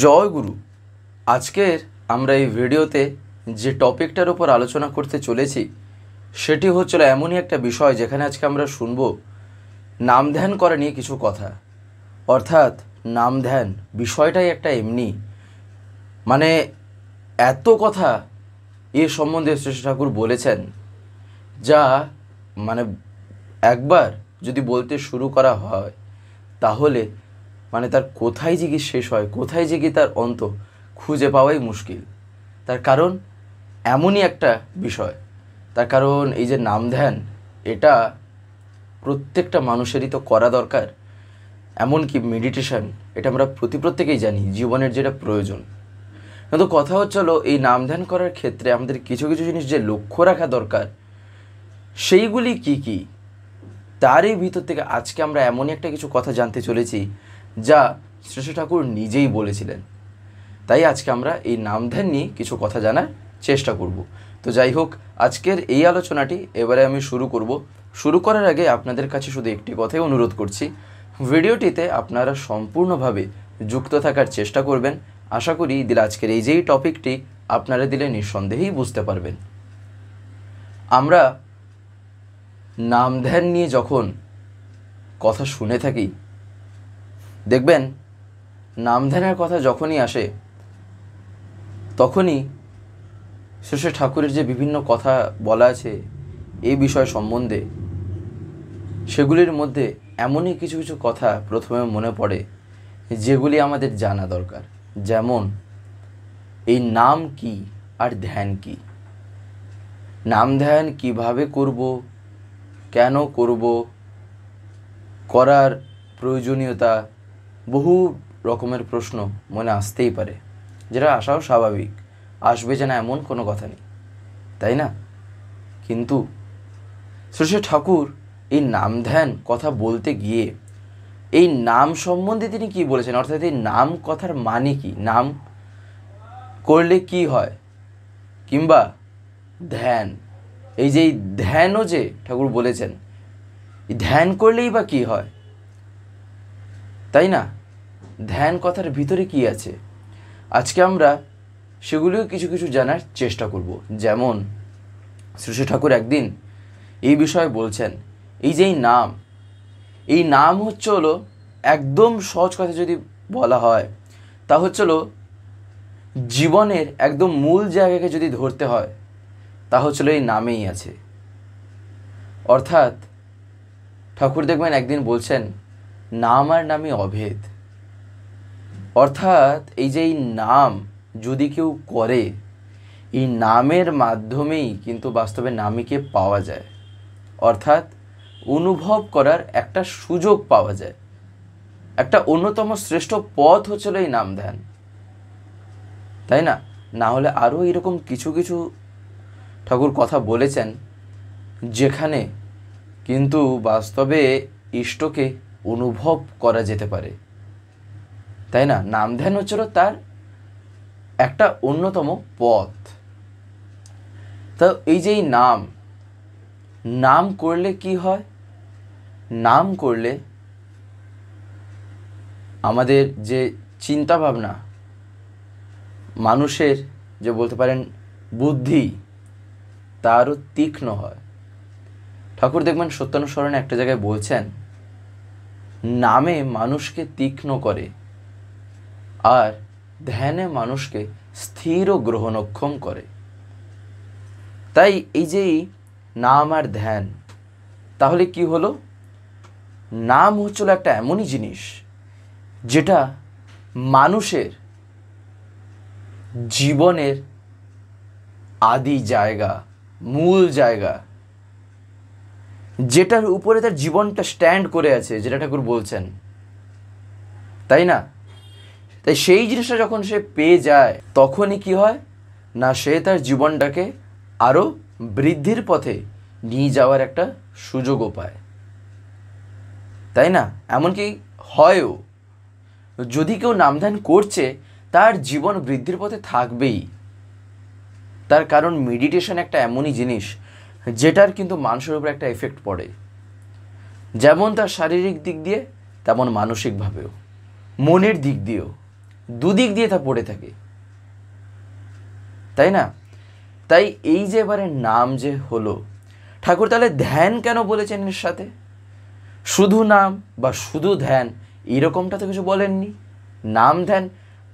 জয় গুরু। আজকের আমরা এই ভিডিওতে যে টপিকটার উপর আলোচনা করতে চলেছি সেটি হচ্ছিল এমনই একটা বিষয় যেখানে আজকে আমরা শুনব নাম ধ্যান করা নিয়ে কিছু কথা। অর্থাৎ নাম ধ্যান বিষয়টাই একটা এমনি এত কথা এ সম্বন্ধে শ্রী ঠাকুর বলেছেন যা একবার যদি বলতে শুরু করা হয় তাহলে তার কোথায় যে কি শেষ হয়, কোথায় যে কি তার অন্ত খুঁজে পাওয়াই মুশকিল। তার কারণ এমনই একটা বিষয়, তার কারণ এই যে নাম ধ্যান এটা প্রত্যেকটা মানুষেরই তো করা দরকার। এমনকি মেডিটেশন এটা আমরা প্রত্যেকেই জানি জীবনের যেটা প্রয়োজন। কিন্তু কথা হচ্ছিল এই নাম ধ্যান করার ক্ষেত্রে আমাদের কিছু কিছু জিনিস যে লক্ষ্য রাখা দরকার সেইগুলি কি কি, তারই ভিতর থেকে আজকে আমরা এমনই একটা কিছু কথা জানতে চলেছি যা শ্রী ঠাকুর নিজেই বলেছিলেন। তাই আজকে আমরা এই নাম ধ্যান নিয়ে কিছু কথা জানার চেষ্টা করব। তো যাই হোক, আজকের এই আলোচনাটি এবারে আমি শুরু করার আগে আপনাদের কাছে শুধু একটি কথাই অনুরোধ করছি, ভিডিওটিতে আপনারা সম্পূর্ণভাবে যুক্ত থাকার চেষ্টা করবেন। আশা করি দিলে আজকের এই যেই টপিকটি আপনারা দিলে নিঃসন্দেহেই বুঝতে পারবেন। আমরা নাম ধ্যান নিয়ে যখন কথা শুনে থাকি, দেখবেন নাম ধ্যানের কথা যখনই আসে তখনই শ্রী ঠাকুরের যে বিভিন্ন কথা বলা আছে এই বিষয় সম্বন্ধে, সেগুলির মধ্যে এমনই কিছু কিছু কথা প্রথমে মনে পড়ে যেগুলি আমাদের জানা দরকার। যেমন এই নাম কি আর ধ্যান কি, নাম ধ্যান কিভাবে করব, কেন করব, করার প্রয়োজনীয়তা, বহু রকমের প্রশ্ন মনে আসতেই পারে, যেটা আসাও স্বাভাবিক, আসবে যে না এমন কোনো কথা নেই, তাই না? কিন্তু শ্রী ঠাকুর এই নাম ধ্যান কথা বলতে গিয়ে এই নাম সম্বন্ধে তিনি কি বলেছেন, অর্থাৎ এই নাম কথার মানে কি, নাম করলে কি হয়, কিংবা ধ্যান, এই যে ধ্যানও যে ঠাকুর বলেছেন, ধ্যান করলেই বা কি হয়, তাই না? ধ্যান কথার ভিতরে কি আছে, আজকে আমরা সেগুলিও কিছু কিছু জানার চেষ্টা করব। যেমন শ্রী ঠাকুর একদিন এই বিষয়ে বলছেন, এই যে এই নাম হলো একদম সহজ কথা যদি বলা হয় তা হচ্ছিল জীবনের একদম মূল জায়গাকে যদি ধরতে হয় তা হচ্ছিল এই নামেই আছে। অর্থাৎ ঠাকুর দেখবেন একদিন বলছেন নাম আর নামই অভেদ। অর্থাৎ এই যে এই নাম যদি কেউ করে, এই নামের মাধ্যমেই কিন্তু বাস্তবে নামীকে পাওয়া যায়, অর্থাৎ অনুভব করার একটা সুযোগ পাওয়া যায়। একটা অন্যতম শ্রেষ্ঠ পথ হচ্ছিল এই নাম ধ্যান, তাই না? না হলে আরও এরকম কিছু কিছু ঠাকুর কথা বলেছেন যেখানে কিন্তু বাস্তবে ইষ্টকে অনুভব করা যেতে পারে, তাই না? নাম ধ্যান হচ্ছিল তার একটা অন্যতম পথ। তো এই যে নাম করলে কি হয়, নাম করলে আমাদের যে চিন্তা ভাবনা, মানুষের যে বলতে পারেন বুদ্ধি, তারও তীক্ষ্ণ হয়। ঠাকুর দেখবেন সত্যানুসরণে একটা জায়গায় বলছেন নামে মানুষকে তীক্ষ্ণ করে আর ধ্যানে মানুষকে স্থির ও গ্রহণক্ষম করে। তাই এই যে নাম আর ধ্যান, তাহলে কি হলো, নাম হচ্ছিল একটা এমনই জিনিস যেটা মানুষের জীবনের আদি জায়গা, মূল জায়গা, যেটার উপরে তার জীবনটা স্ট্যান্ড করে আছে, যেটা ঠাকুর বলছেন, তাই না? তাই সেই জিনিসটা যখন সে পেয়ে যায় তখনই কি হয় না, সে তার জীবনটাকে আরও বৃদ্ধির পথে নিয়ে যাওয়ার একটা সুযোগও পায়, তাই না? এমনকি হয়ও যদি কেউ নামধ্যান করছে তার জীবন বৃদ্ধির পথে থাকবেই, তার কারণ মেডিটেশন একটা এমনই জিনিস যেটার কিন্তু মানুষের উপর একটা এফেক্ট পড়ে, যেমন তার শারীরিক দিক দিয়ে তেমন মানসিকভাবেও, মনের দিক দিয়েও, দুদিক দিয়ে তা পড়ে থাকে, তাই না? তাই এই যে এবারে নাম যে হলো, ঠাকুর তাহলে ধ্যান কেন বলেছেন এর সাথে? শুধু নাম বা শুধু ধ্যান এরকমটা তো কিছু বলেননি। নাম ধ্যান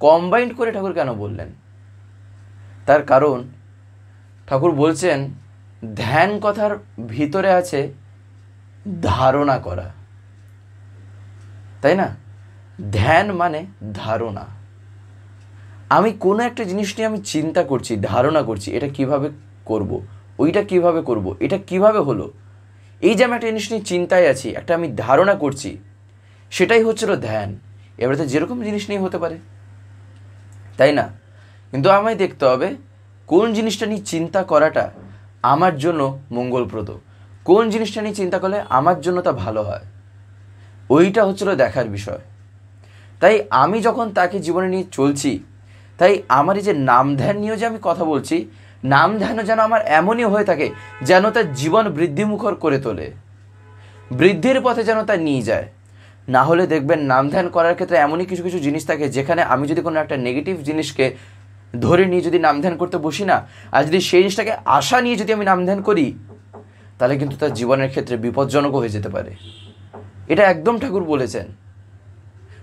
কম্বাইন্ড করে ঠাকুর কেন বললেন? তার কারণ ঠাকুর বলছেন ধ্যান কথার ভিতরে আছে ধারণা করা, তাই না? ধ্যান মানে ধারণা। আমি কোনো একটা জিনিস নিয়ে আমি চিন্তা করছি, ধারণা করছি, এটা কিভাবে করব, ওইটা কিভাবে করব, এটা কিভাবে হলো, এই যে আমি একটা জিনিস নিয়ে চিন্তায় আছি, একটা আমি ধারণা করছি, সেটাই হচ্ছিল ধ্যান। এবারে তো যেরকম জিনিস নিয়ে হতে পারে, তাই না? কিন্তু আমায় দেখতে হবে কোন জিনিসটা নিয়ে চিন্তা করাটা আমার জন্য মঙ্গলপ্রদ, কোন জিনিসটা নিয়ে চিন্তা করলে আমার জন্য তা ভালো হয়, ওইটা হচ্ছিল দেখার বিষয়। তাই আমি যখন তাকে জীবনে নিয়ে চলছি, তাই আমার এই যে নাম ধ্যান নিয়েও যে আমি কথা বলছি, নাম ধ্যানও যেন আমার এমনই হয়ে থাকে যেন তার জীবন বৃদ্ধিমুখর করে তোলে, বৃদ্ধির পথে যেন তা নিয়ে যায়। না হলে দেখবেন নাম ধ্যান করার ক্ষেত্রে এমনই কিছু কিছু জিনিস থাকে যেখানে আমি যদি কোনো একটা নেগেটিভ জিনিসকে ধরে নিয়ে যদি নাম ধ্যান করতে বসি না, আর যদি সেই জিনিসটাকে আশা নিয়ে যদি আমি নাম ধ্যান করি, তাহলে কিন্তু তার জীবনের ক্ষেত্রে বিপজ্জনকও হয়ে যেতে পারে। এটা একদম ঠাকুর বলেছেন।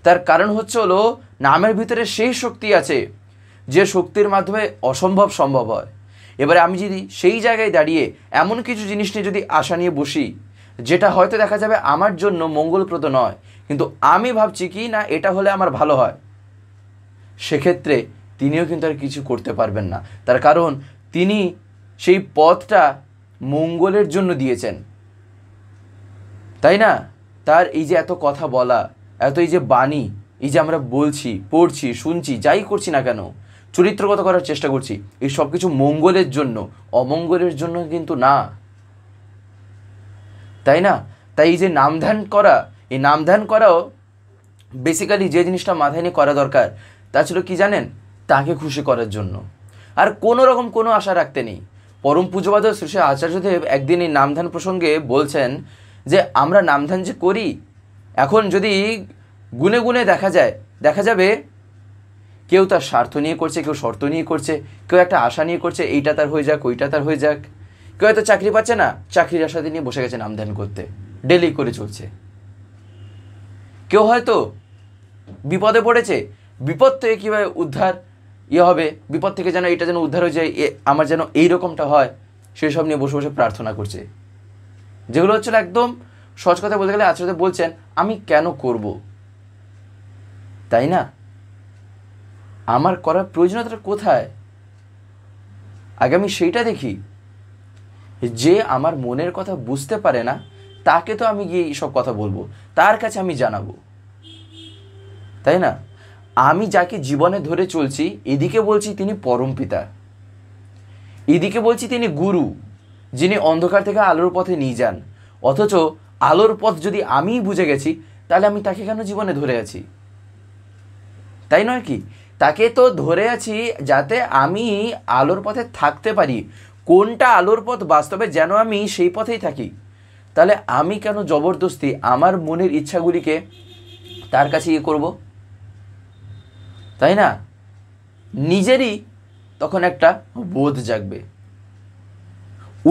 তার কারণ হচ্ছে হলো নামের ভিতরে সেই শক্তি আছে যে শক্তির মাধ্যমে অসম্ভব সম্ভব হয়। এবারে আমি যদি সেই জায়গায় দাঁড়িয়ে এমন কিছু জিনিস নিয়ে যদি আশা নিয়ে বসি যেটা হয়তো দেখা যাবে আমার জন্য মঙ্গলপ্রদ নয়, কিন্তু আমি ভাবছি কি না এটা হলে আমার ভালো হয়, সেক্ষেত্রে তিনিও কিন্তু আর কিছু করতে পারবেন না। তার কারণ তিনি সেই পথটা মঙ্গলের জন্য দিয়েছেন, তাই না? তার এই যে এত কথা বলা, এত এই যে বাণী, এই যে আমরা বলছি, পড়ছি, শুনছি, যাই করছি না কেন, চরিত্রগত করার চেষ্টা করছি, এই সব কিছু মঙ্গলের জন্য, অমঙ্গলের জন্য কিন্তু না, তাই না? তাই এই যে নাম ধ্যান করা, এই নাম ধ্যান করাও বেসিক্যালি যে জিনিসটা মাথায় নিয়ে করা দরকার তা ছিল কি জানেন? তাকে খুশি করার জন্য, আর কোনো রকম কোনো আশা রাখতে নেই। পরম পূজ্যপাদ শ্রী শ্রী আচার্যদেব একদিন এই নামধ্যান প্রসঙ্গে বলছেন যে আমরা নামধ্যান যে করি, এখন যদি গুনে গুনে দেখা যাবে কেউ তার স্বার্থ নিয়ে করছে, কেউ শর্ত নিয়ে করছে, কেউ একটা আশা নিয়ে করছে, এইটা তার হয়ে যাক, ওইটা তার হয়ে যাক। কেউ হয়তো চাকরি পাচ্ছে না, চাকরির আশাতে নিয়ে বসে গেছে নামধ্যান করতে, ডেলি করে চলছে। কেউ হয়তো বিপদে পড়েছে, বিপদ থেকে কীভাবে উদ্ধার হবে, বিপদ থেকে যেন এটা যেন উদ্ধার হয়ে যায়, আমার যেন এইরকমটা হয়, সেই সব নিয়ে বসে বসে প্রার্থনা করছে। যেগুলো হচ্ছিল একদম সহজ কথা বলতে গেলে আচার্য বলছেন আমি কেন করব, তাই না? আমার করার প্রয়োজনীয়তাটা কোথায়? আগে আমি সেইটা দেখি। যে আমার মনের কথা বুঝতে পারে না তাকে তো আমি গিয়ে এইসব কথা বলবো, তার কাছে আমি জানাবো, তাই না? আমি যাকে জীবনে ধরে চলছি, এদিকে বলছি তিনি পরম পিতা, এদিকে বলছি তিনি গুরু, যিনি অন্ধকার থেকে আলোর পথে নিয়ে যান। অথচ আলোর পথ যদি আমিই বুঝে গেছি, তাহলে আমি তাকে কেন জীবনে ধরে আছি? তাই নয় কি? তাকে তো ধরে আছি যাতে আমি আলোর পথে থাকতে পারি। কোনটা আলোর পথ বাস্তবে যেন আমি সেই পথেই থাকি। তাহলে আমি কেন জবরদস্তি আমার মনের ইচ্ছাগুলিকে তার কাছে ইয়ে করব, তাই না? নিজেরই তখন একটা বোধ জাগবে।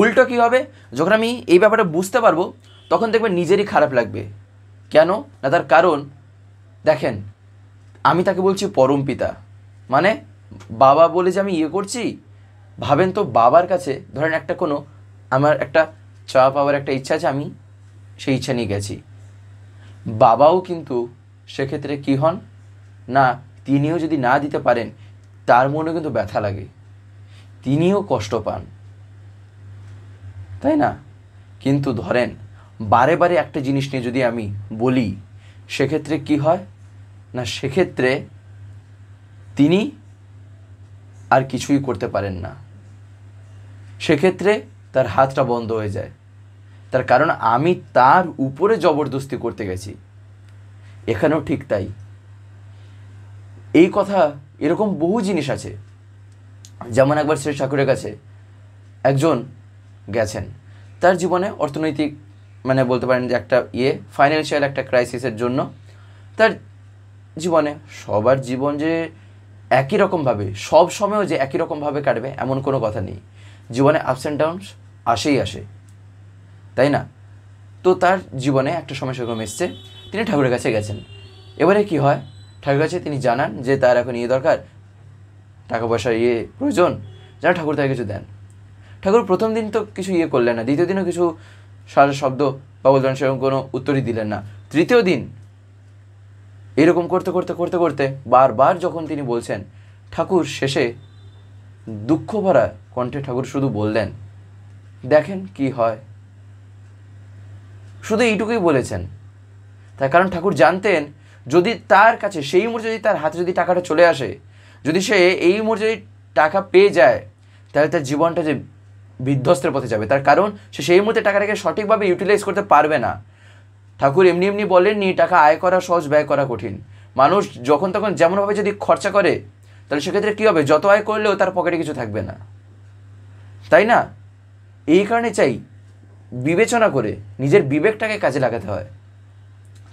উল্টো কী হবে, যখন আমি এই ব্যাপারটা বুঝতে পারবো তখন দেখবেন নিজেরই খারাপ লাগবে। কেন না? তার কারণ দেখেন, আমি তাকে বলছি পরম পিতা, মানে বাবা বলে যে আমি ইয়ে করছি। ভাবেন তো, বাবার কাছে ধরেন একটা কোনো আমার একটা চা পাওয়ার একটা ইচ্ছা আছে, আমি সেই ইচ্ছা নিয়ে গেছি। বাবাও কিন্তু সেক্ষেত্রে কী হন না, তিনিও যদি না দিতে পারেন তার মনে কিন্তু ব্যথা লাগে, তিনিও কষ্ট পান, তাই না? কিন্তু ধরেন বারে বারে একটা জিনিস নিয়ে যদি আমি বলি, সেক্ষেত্রে কি হয় না, সেক্ষেত্রে তিনি আর কিছুই করতে পারেন না, সেক্ষেত্রে তার হাতটা বন্ধ হয়ে যায়। তার কারণ আমি তার উপরে জবরদস্তি করতে গেছি। এখানেও ঠিক তাই। এই কথা এরকম বহু জিনিস আছে। যেমন একবার শ্রী ঠাকুরের কাছে একজন গেছেন, তার জীবনে অর্থনৈতিক মানে বলতে পারেন যে একটা ফাইন্যান্সিয়াল একটা ক্রাইসিসের জন্য তার জীবনে সবার জীবন যে একই রকমভাবে সব সময়ও যে একই রকমভাবে কাটবে এমন কোনো কথা নেই। জীবনে আপস অ্যান্ড ডাউনস আসেই আসে, তাই না? তো তার জীবনে একটা সময় সেরকম এসছে, তিনি ঠাকুরের কাছে গেছেন। এবারে কি হয়, ঠাকুরের কাছে তিনি জানান যে তার এখন দরকার, টাকা পয়সার প্রয়োজন, যেন ঠাকুর তাকে কিছু দেন। ঠাকুর প্রথম দিন তো কিছু করলেন না, দ্বিতীয় দিনও কিছু সারা শব্দ বা বললেন সেরকম কোনো উত্তরই দিলেন না। তৃতীয় দিন এরকম করতে করতে করতে করতে বারবার যখন তিনি বলছেন, ঠাকুর শেষে দুঃখ ভরা কণ্ঠে ঠাকুর শুধু বললেন, দেখেন কি হয়। শুধু এইটুকুই বলেছেন। তার কারণ ঠাকুর জানতেন, যদি তার কাছে সেই মুহূর্তে যদি তার হাতে যদি টাকাটা চলে আসে, যদি সে এই মুহূর্তে যদি টাকা পেয়ে যায়, তাহলে তার জীবনটা যে বিধ্বস্তের পথে যাবে। তার কারণ সে সেই মুহূর্তে টাকাটাকে সঠিকভাবে ইউটিলাইজ করতে পারবে না। ঠাকুর এমনি এমনি বলেননি টাকা আয় করা সহজ, ব্যয় করা কঠিন। মানুষ যখন তখন যেমনভাবে যদি খরচা করে, তাহলে সেক্ষেত্রে কী হবে, যত আয় করলেও তার পকেটে কিছু থাকবে না, তাই না? এই কারণে চাই বিবেচনা করে নিজের বিবেকটাকে কাজে লাগাতে হয়।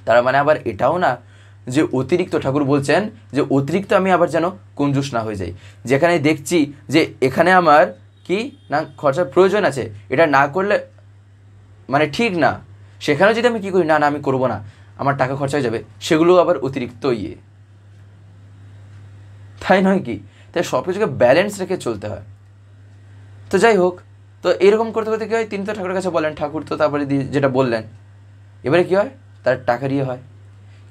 তার মানে আবার এটাও না যে অতিরিক্ত, ঠাকুর বলছেন যে অতিরিক্ত আমি আবার যেন কঞ্জুস না হয়ে যাই। যেখানে দেখছি যে এখানে আমার কি না খরচার প্রয়োজন আছে, এটা না করলে মানে ঠিক না, সেখানেও যদি আমি কী করি, না না আমি করবো না, আমার টাকা খরচা হয়ে যাবে, সেগুলো আবার অতিরিক্ত তাই নয় কি? তাই সব কিছুকে ব্যালেন্স রেখে চলতে হয়। তো যাই হোক, তো এরকম করতে করতে কী হয়, তিনি তো ঠাকুরের কাছে বলেন, ঠাকুর তো তারপরে যেটা বললেন, এবারে কী হয়, তার টাকা দিয়ে হয়।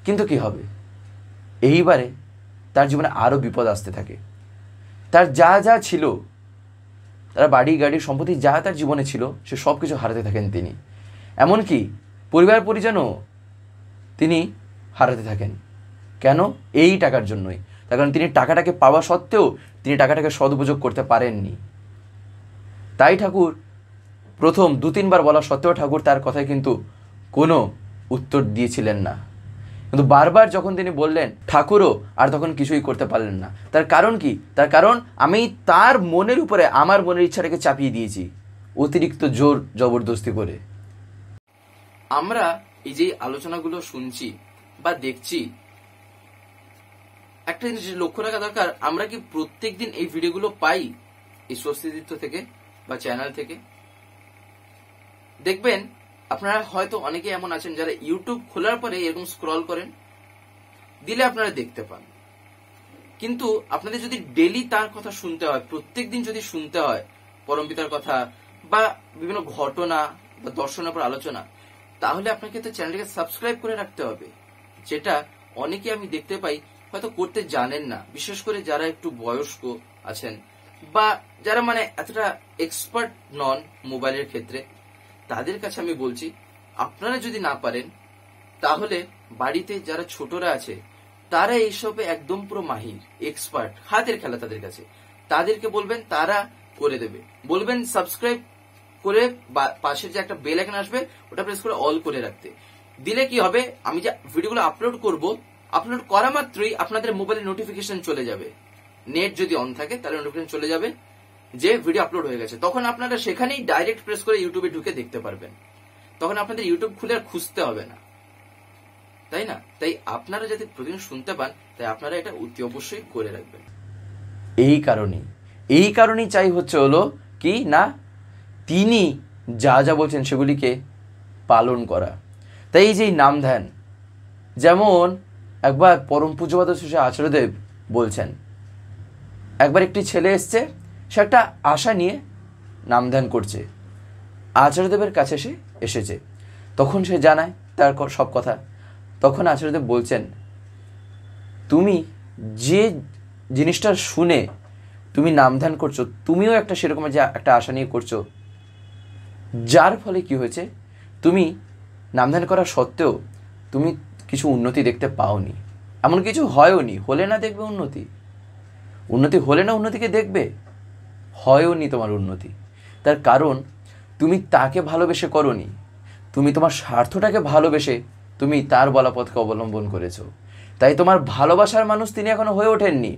কিন্তু কি হবে, এইবারে তার জীবনে আরও বিপদ আসতে থাকে। তার যা যা ছিল, তার বাড়ি গাড়ি সম্পত্তি যা তার জীবনে ছিল, সে সব কিছু হারাতে থাকেন তিনি। এমনকি পরিবার পরিজনও তিনি হারাতে থাকেন। কেন? এই টাকার জন্যই। তার কারণ তিনি টাকাটাকে পাওয়া সত্ত্বেও তিনি টাকাটাকে সদুপযোগ করতে পারেননি। তাই ঠাকুর প্রথম 2-3 বার বলা সত্ত্বেও ঠাকুর তার কথায় কিন্তু কোনো উত্তর দিয়েছিলেন না। কিন্তু বারবার যখন তিনি বললেন, ঠাকুরও আর তখন কিছুই করতে পারলেন না। তার কারণ কি? তার কারণ আমি তার মনের উপরে আমার মনের ইচ্ছাটাকে চাপিয়ে দিয়েছি অতিরিক্ত জোর জবরদস্তি করে। আমরা এই যে আলোচনাগুলো শুনছি বা দেখছি, একটা জিনিস লক্ষ্য রাখা দরকার, আমরা কি প্রত্যেক দিন এই ভিডিওগুলো পাই এই স্বস্তিতীর্থ থেকে বা চ্যানেল থেকে? দেখবেন আপনারা হয়তো অনেকে এমন আছেন যারা ইউটিউব খোলার পরে এরকম স্ক্রল করেন, দিলে আপনারা দেখতে পান। কিন্তু আপনাদের যদি ডেলি তার কথা শুনতে হয়, প্রত্যেক দিন যদি শুনতে হয় পরমপিতার কথা বা বিভিন্ন ঘটনা বা দর্শনের উপর আলোচনা, তাহলে আপনাকে তো চ্যানেলটাকে সাবস্ক্রাইব করে রাখতে হবে, যেটা অনেকে আমি দেখতে পাই হয়তো করতে জানেন না। বিশেষ করে যারা একটু বয়স্ক আছেন বা যারা মানে এতটা এক্সপার্ট নন মোবাইলের ক্ষেত্রে, তাদের কাছে আমি বলছি, আপনারা যদি না পারেন তাহলে বাড়িতে যারা ছোটরা আছে তারা এইসবে একদম পুরো মাহির, এক্সপার্ট, হাতের খেলা তাদের কাছে, তাদেরকে বলবেন, তারা করে দেবে। বলবেন সাবস্ক্রাইব করে পাশের যে একটা বেল আইকন আসবে ওটা প্রেস করে অল করে রাখতে। দিলে কি হবে, আমি যে ভিডিওগুলো আপলোড করব, আপলোড করা মাত্রই আপনাদের মোবাইলে নোটিফিকেশন চলে যাবে। নেট যদি অন থাকে তাহলে নোটিফিকেশন চলে যাবে যে ভিডিও আপলোড হয়ে গেছে। তখন আপনারা সেখানেই ডাইরেক্ট প্রেস করে ইউটিউবে ঢুকে দেখতে পারবেন। তখন আপনাদের ইউটিউব খুলে আর খুঁজতে হবে না, তাই না? তাই আপনারা যাতে প্রতিদিন শুনতে পান, তাই আপনারা এটা অতি অবশ্যই করে রাখবেন। এই কারণেই চাই হচ্ছে হলো কি না, তিনি যা যা বলছেন সেগুলিকে পালন করা। তাই এই যে নাম ধ্যান, যেমন একবার পরম পূজ্যপাদ শ্রী আচার্যদেব বলছেন, একবার একটি ছেলে এসছে, সে একটা আশা নিয়ে নাম ধ্যান করছে, আচার্যদেবের কাছে সে এসেছে। তখন সে জানায় তার সব কথা। তখন আচার্যদেব বলছেন, তুমি যে জিনিসটা শুনে তুমি নাম ধ্যান করছো, তুমিও একটা সেরকম যে একটা আশা নিয়ে করছো, যার ফলে কি হয়েছে, তুমি নাম ধ্যান করা সত্ত্বেও তুমি কিছু উন্নতি দেখতে পাওনি, এমন কিছু হয়ওনি। হলে না দেখবে উন্নতি হলে না উন্নতিকে দেখবে, হয়ওনি তোমার উন্নতি। তার কারণ তুমি তাকে ভালোবেসে করোনি, তুমি তোমার স্বার্থটাকে ভালোবেসে তুমি তার বলা পথকে অবলম্বন করেছো। তাই তোমার ভালোবাসার মানুষ তিনি এখনো হয়ে ওঠেননি,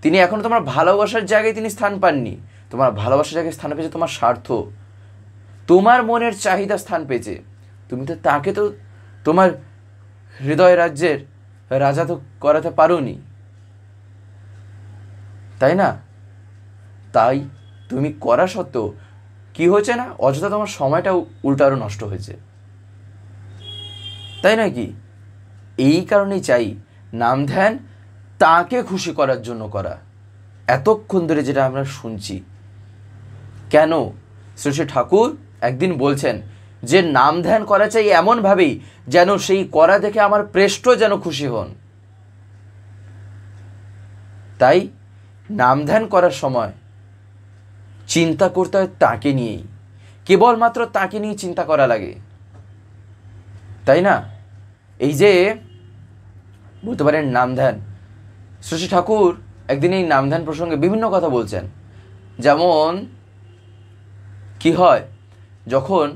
তিনি এখনো তোমার ভালোবাসার জায়গায় তিনি স্থান পাননি। তোমার ভালোবাসার জায়গায় স্থান পেয়েছে তোমার স্বার্থ, তোমার মনের চাহিদা স্থান পেয়েছে। তুমি তো তাকে তো তোমার হৃদয় রাজ্যের রাজা তো করাতে পারোনি, তাই না? তাই তুমি করা সত্ত্বেও কি হয়েছে না, অযথা তোমার সময়টা উল্টো আরও নষ্ট হয়েছে, তাই নয় কি? এই কারণেই চাই নাম ধ্যান তাকে খুশি করার জন্য করা। এতক্ষণ ধরে যেটা আমরা শুনছি, কেন শ্রী শ্রী ঠাকুর একদিন বলছেন যে নাম ধ্যান করা চাই এমনভাবেই যেন সেই করা দেখে আমার প্রেষ্ঠ যেন খুশি হন। তাই নাম ধ্যান করার সময় চিন্তা করতে হয় তাকে নিয়েই, কেবলমাত্র তাকে নিয়ে চিন্তা করা লাগে, তাই না? এই যে বলতে পারেন নাম ধ্যান, শ্রী শ্রী ঠাকুর একদিন এই নাম ধ্যান প্রসঙ্গে বিভিন্ন কথা বলছেন। যেমন কি হয়, যখন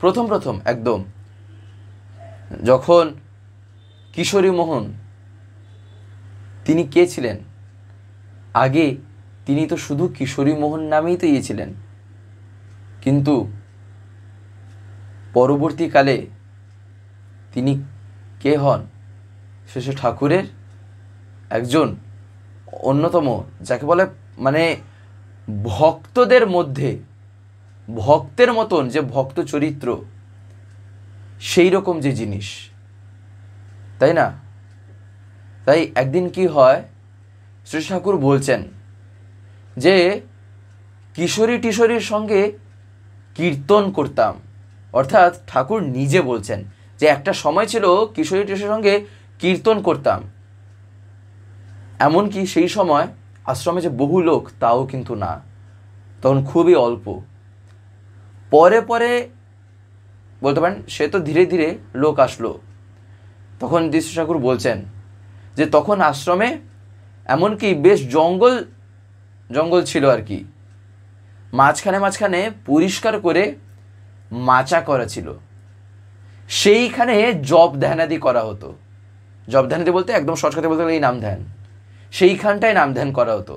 প্রথম একদম যখন কিশোরী মোহন, তিনি কে ছিলেন? আগে তিনি তো শুধু কিশোরী মোহন নামেই তো ছিলেন, কিন্তু পরবর্তীকালে তিনি কে হন? শ্রী শ্রী ঠাকুরের একজন অন্যতম, যাকে বলে মানে ভক্তদের মধ্যে ভক্তের মতন যে ভক্ত চরিত্র, সেই রকম যে জিনিস, তাই না? তাই একদিন কি হয়, শ্রী ঠাকুর বলছেন যে কিশোরীর সঙ্গে কীর্তন করতাম, অর্থাৎ ঠাকুর নিজে বলছেন যে একটা সময় ছিল কিশোরীর সঙ্গে কীর্তন করতাম, এমনকি সেই সময় আশ্রমে যে বহু লোক তাও কিন্তু না, তখন খুবই অল্প। পরে পরে বলতে পারেন সে তো ধীরে ধীরে লোক আসলো। তখন শ্রী ঠাকুর বলছেন যে তখন আশ্রমে এমনকি বেশ জঙ্গল ছিল আর কি, মাঝখানে পরিষ্কার করে মাচা করা ছিল, সেইখানে জপ ধ্যানাদি করা হতো। জপ ধ্যানাদি বলতে একদম শর্টকাটে বলতে গেলে এই নাম ধ্যান, সেইখানটায় নাম ধ্যান করা হতো।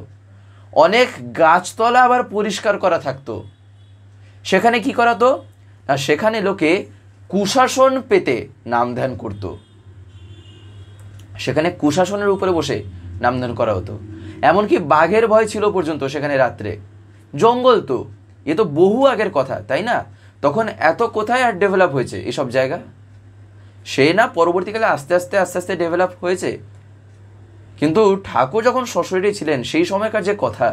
অনেক গাছতলা আবার পরিষ্কার করা থাকতো। সেখানে কি করা হতো না, সেখানে লোকে কুশাসন পেতে নাম ধ্যান করতো, সেখানে কুশাসনের উপরে বসে নাম ধ্যান করা হতো। এমনকি বাঘের ভয় ছিল পর্যন্ত সেখানে রাত্রে, জঙ্গল তো, এ তো বহু আগের কথা, তাই না? তখন এত কোথায় আর ডেভেলপ হয়েছে এসব জায়গা, সে না পরবর্তীকালে আস্তে আস্তে ডেভেলপ হয়েছে। কিন্তু ঠাকুর যখন সশরীরে ছিলেন সেই সময়কার যে কথা,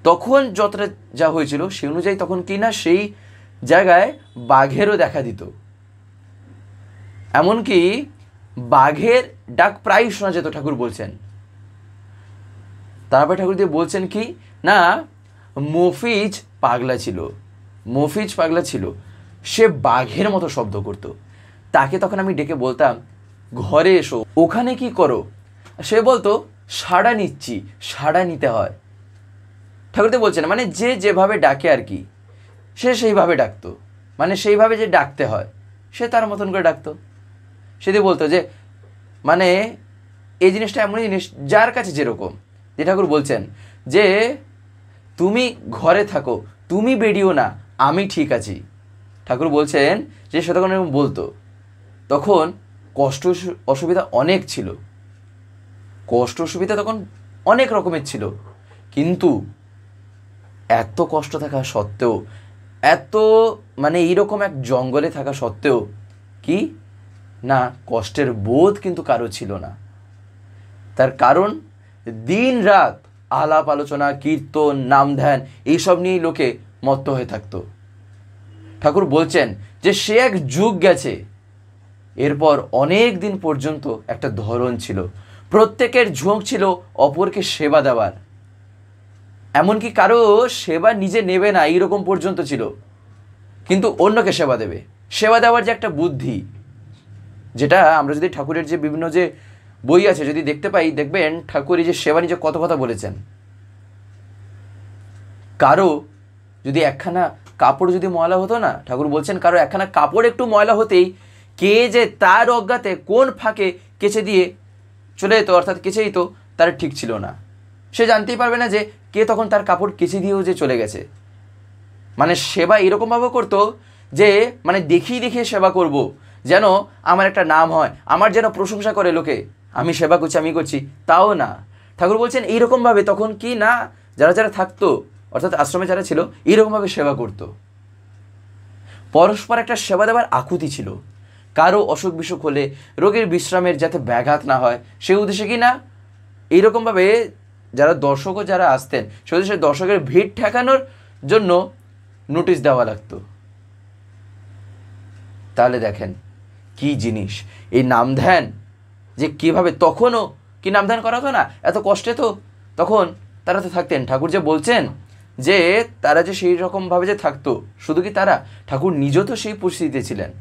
তখন যতটা যা হয়েছিল সেই অনুযায়ী তখন কি না সেই জায়গায় বাঘেরও দেখা দিত, এমনকি বাঘের ডাক প্রায় শোনা যেত, ঠাকুর বলছেন। তারপরে ঠাকুর দিয়ে বলছেন কি না, মফিজ পাগলা ছিল, সে বাঘের মতো শব্দ করত। তাকে তখন আমি ডেকে বলতাম, ঘরে এসো, ওখানে কি করো? সে বলতো, সাড়া নিচ্ছি, সাড়া নিতে হয়। ঠাকুর দিয়ে বলছেন মানে যে যেভাবে ডাকে আর কি, সে সেইভাবে ডাকতো, মানে সেইভাবে যে ডাকতে হয় সে তার মতন করে ডাকতো। সেদি বলতো যে মানে এই জিনিসটা এমনই জিনিস যার কাছে যেরকম, যে ঠাকুর বলছেন যে তুমি ঘরে থাকো, তুমি বেরিও না, আমি ঠিক আছি। ঠাকুর বলছেন যে সে তখন এরকম বলতো, তখন কষ্ট অসুবিধা অনেক ছিল, কষ্ট অসুবিধা তখন অনেক রকমের ছিল, কিন্তু এত কষ্ট থাকা সত্ত্বেও, এত মানে এইরকম এক জঙ্গলে থাকা সত্ত্বেও কি না কষ্টের বোধ কিন্তু কারো ছিল না। তার কারণ দিন রাত আলাপ আলোচনা, কীর্তন, নাম ধ্যান এইসব নিয়েই লোকে মত্ত হয়ে থাকতো। ঠাকুর বলছেন যে সে এক যুগ গেছে, এরপর অনেক দিন পর্যন্ত একটা ধরন ছিল, প্রত্যেকের ঝোঁক ছিল অপরকে সেবা দেওয়ার, এমনকি কারো সেবা নিজে নেবে না এইরকম পর্যন্ত ছিল, কিন্তু অন্যকে সেবা দেবে। সেবা দেওয়ার যে একটা বুদ্ধি, যেটা আমরা যদি ঠাকুরের যে বিভিন্ন যে বই আছে যদি দেখতে পাই, দেখবেন ঠাকুর এই যে সেবা নিয়ে কত কথা বলেছেন। কারো যদি একখানা কাপড় যদি ময়লা হতো না, ঠাকুর বলছেন কারো একখানা কাপড় একটু ময়লা হতেই কে যে তার অজ্ঞাতে কোন ফাঁকে কেচে দিয়ে চলে যেত, অর্থাৎ কেচে দিত, তার ঠিক ছিল না। সে জানতেই পারবে না যে কে তখন তার কাপড় কেচে দিয়েও যে চলে গেছে। মানে সেবা এরকমভাবে করতো যে মানে দেখিয়ে সেবা করব, যেন আমার একটা নাম হয়, আমার যেন প্রশংসা করে লোকে, আমি সেবা করছি, আমি করছি। তাও না, ঠাকুর বলছেন এইরকমভাবে তখন কি না, যারা যারা থাকতো অর্থাৎ আশ্রমে যারা ছিল এইরকমভাবে সেবা করতো, পরস্পর একটা সেবা দেওয়ার আকুতি ছিল। কারো অসুখ বিসুখ হলে রোগীর বিশ্রামের যাতে ব্যাঘাত না হয় সেই উদ্দেশ্যে কি না এইরকমভাবে যারা দর্শকও যারা আসতেন সেই উদ্দেশ্যে দর্শকের ভিড় ঠেকানোর জন্য নোটিশ দেওয়া লাগতো। তাহলে দেখেন কি জিনিস এই নাম ধ্যান, যে কীভাবে তখনও কি নাম ধ্যান করা হতো না, এত কষ্টে তো তখন তারা তো থাকতেন। ঠাকুর যে বলছেন যে তারা যে সেই রকমভাবে যে থাকতো, শুধু কি তারা, ঠাকুর নিজেও তো সেই পরিস্থিতিতে ছিলেন,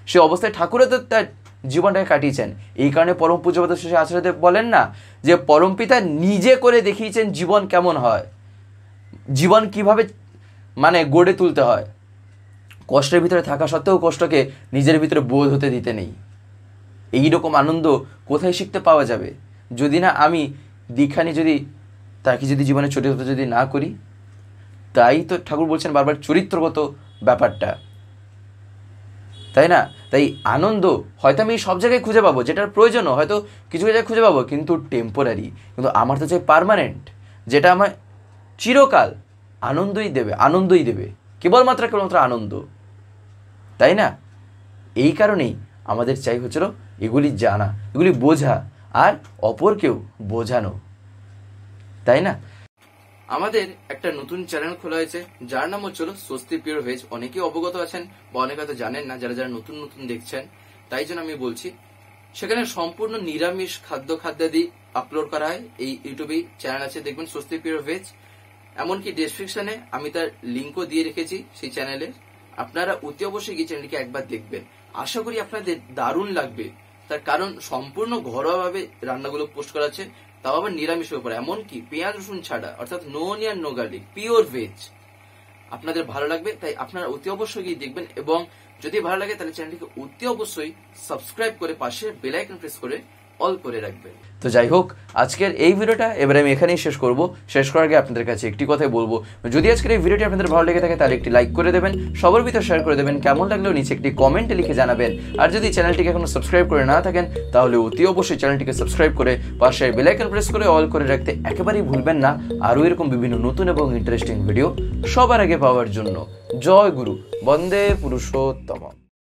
সেই অবস্থায় ঠাকুরও তো তার জীবনটাকে কাটিয়েছেন। এই কারণে পরম পূজ্যপাদ শ্রী আচার্যদেব বলেন না যে পরমপিতা নিজে করে দেখিয়েছেন জীবন কেমন হয়, জীবন কিভাবে মানে গড়ে তুলতে হয়। কষ্টের ভিতরে থাকা সত্ত্বেও কষ্টকে নিজের ভিতরে বোধ হতে দিতে নেই। এইরকম আনন্দ কোথায় শিখতে পাওয়া যাবে যদি না আমি দীক্ষা নিয়ে যদি তাকে যদি জীবনে চরিত্র যদি না করি। তাই তো ঠাকুর বলছেন বারবার চরিত্রগত ব্যাপারটা, তাই না? তাই আনন্দ হয়তো আমি সব জায়গায় খুঁজে পাবো, যেটার প্রয়োজনও হয়তো কিছু জায়গায় খুঁজে পাবো, কিন্তু টেম্পোরারি। কিন্তু আমার তো চাই পার্মানেন্ট, যেটা আমার চিরকাল আনন্দই দেবে কেবলমাত্র আনন্দ, তাই না? এই কারণেই আমাদের চাই হচ্ছিল এগুলি জানা, এগুলি বোঝা আর অপরকেও বোঝানো, তাই না? আমাদের একটা নতুন চ্যানেল খোলা হয়েছে যার নাম হচ্ছিল স্বস্তি পিওর ভেজ। অনেকেই অবগত আছেন বা অনেকে হয়তো জানেন না, যারা যারা নতুন নতুন দেখছেন, তাই জন্য আমি বলছি। সেখানে সম্পূর্ণ নিরামিষ খাদ্যাদি আপলোড করা হয়। এই ইউটিউবে চ্যানেল আছে, দেখবেন স্বস্তি পিওর ভেজ। এমনকি ডেসক্রিপশনে আমি তার লিঙ্কও দিয়ে রেখেছি সেই চ্যানেলে, আপনারা অতি অবশ্যই গিয়ে চ্যানেলটিকে একবার দেখবেন। আশা করি আপনাদের দারুণ লাগবে, তার কারণ সম্পূর্ণ ঘরোয়াভাবে রান্নাগুলো পোস্ট করা আছে, তাও আবার নিরামিষের উপর, এমনকি পেঁয়াজ রসুন ছাড়া, অর্থাৎ no onion no garlic, pure veg. আপনাদের ভালো লাগবে, তাই আপনারা অতি অবশ্যই গিয়ে দেখবেন। এবং যদি ভালো লাগে তাহলে চ্যানেলটিকে অতি অবশ্যই সাবস্ক্রাইব করে পাশে বেল আইকন প্রেস করে অল করে রাখবেন। তো যাই হোক, আজকের এই ভিডিওটা এবারে আমি এখানেই শেষ করব। শেষ করার আগে আপনাদের কাছে একটি কথাই বলবো, যদি আজকের এই ভিডিওটি আপনাদের ভালো লেগে থাকে তাহলে একটি লাইক করে দেবেন, সবার ভিতরে শেয়ার করে দেবেন, কেমন লাগলেও নিচে একটি কমেন্টে লিখে জানাবেন। আর যদি চ্যানেলটিকে এখনো সাবস্ক্রাইব করে না থাকেন তাহলে অতি অবশ্যই চ্যানেলটিকে সাবস্ক্রাইব করে পাশে বেল আইকন প্রেস করে অল করে রাখতে একেবারেই ভুলবেন না, আরও এরকম বিভিন্ন নতুন এবং ইন্টারেস্টিং ভিডিও সবার আগে পাওয়ার জন্য। জয় গুরু, বন্দে পুরুষোত্তম।